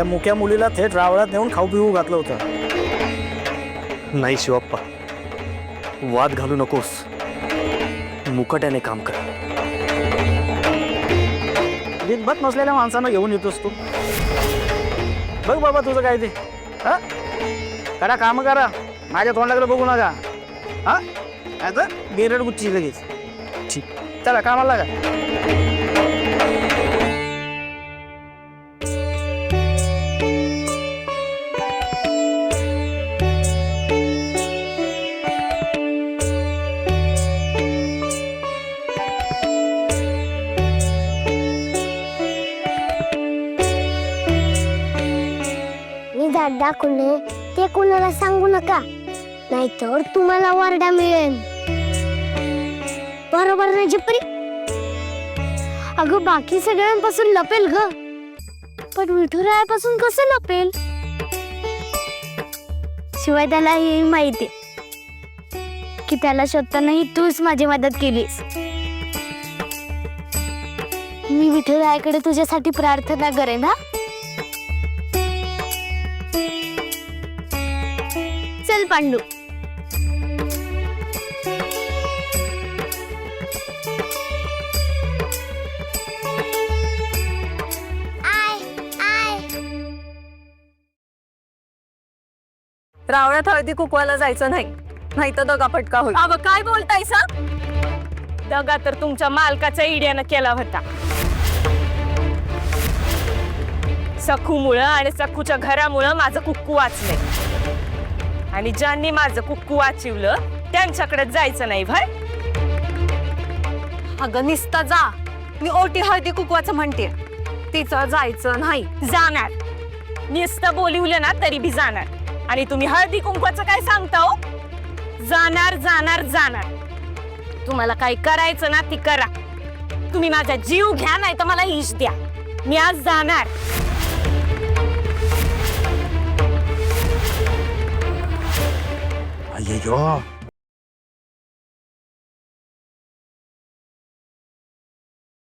त्या मुक्या मुलीला थेट रावळात नेऊन खाऊ पिऊ घातलं होतं. नाही शिवप्पा, वाद घालू नकोस. मुकाट्याने काम कर. बिनबत नसलेल्या माणसांना घेऊन येतोस तू. बघ बाबा तुझं काय ते. हा करा काम करा, माझ्या तोंडाकडे बघू नका. हा आता गेरड गुच्ची लगेच. ठीक, चला कामाला लागा. झाड दाखवले ते कुणाला सांगू नका, नाहीतर तुम्हाला वारडा मिळेल. बरोबर ना जपरी? अगं बाकी सगळ्यांपासून लपेल ग, पण विठुरायापासून कसं लपेल? शिवाय त्याला हे माहिती की त्याला शोधतानाही तूच माझी मदत केलीस. मी विठुरायाकडे तुझ्यासाठी प्रार्थना करेन. हा चल पांडू. रावळ्यात हळदी कुकवाला जायचं नाही, नाही तर दगा फटका होईल. अगं काय बोलतायस? दगा तर तुमच्या मालकाच्या इड्यानं केला होता. सखूमुळं आणि सखूच्या घरामुळं माझं कुक्कू वाचलंय, आणि ज्यांनी माझं कुक्कू वाचवलं त्यांच्याकडे जायचं नाही. भाई अगं निस्ता जा, मी ओटी हळदी कुकवाचं म्हणते. तिचं जायचं नाही. जाणार, निस्ता बोलिवलं ना तरी बी जाणार. आणि तुम्ही हळदी कुंकवाचं काय सांगता हो? जाणार जाणार जाणार. तुम्हाला काय करायचं ना ती करा. तुम्ही माझा जीव घ्या, नाही तर मला इश द्या. मी आज जाणार. अय्यो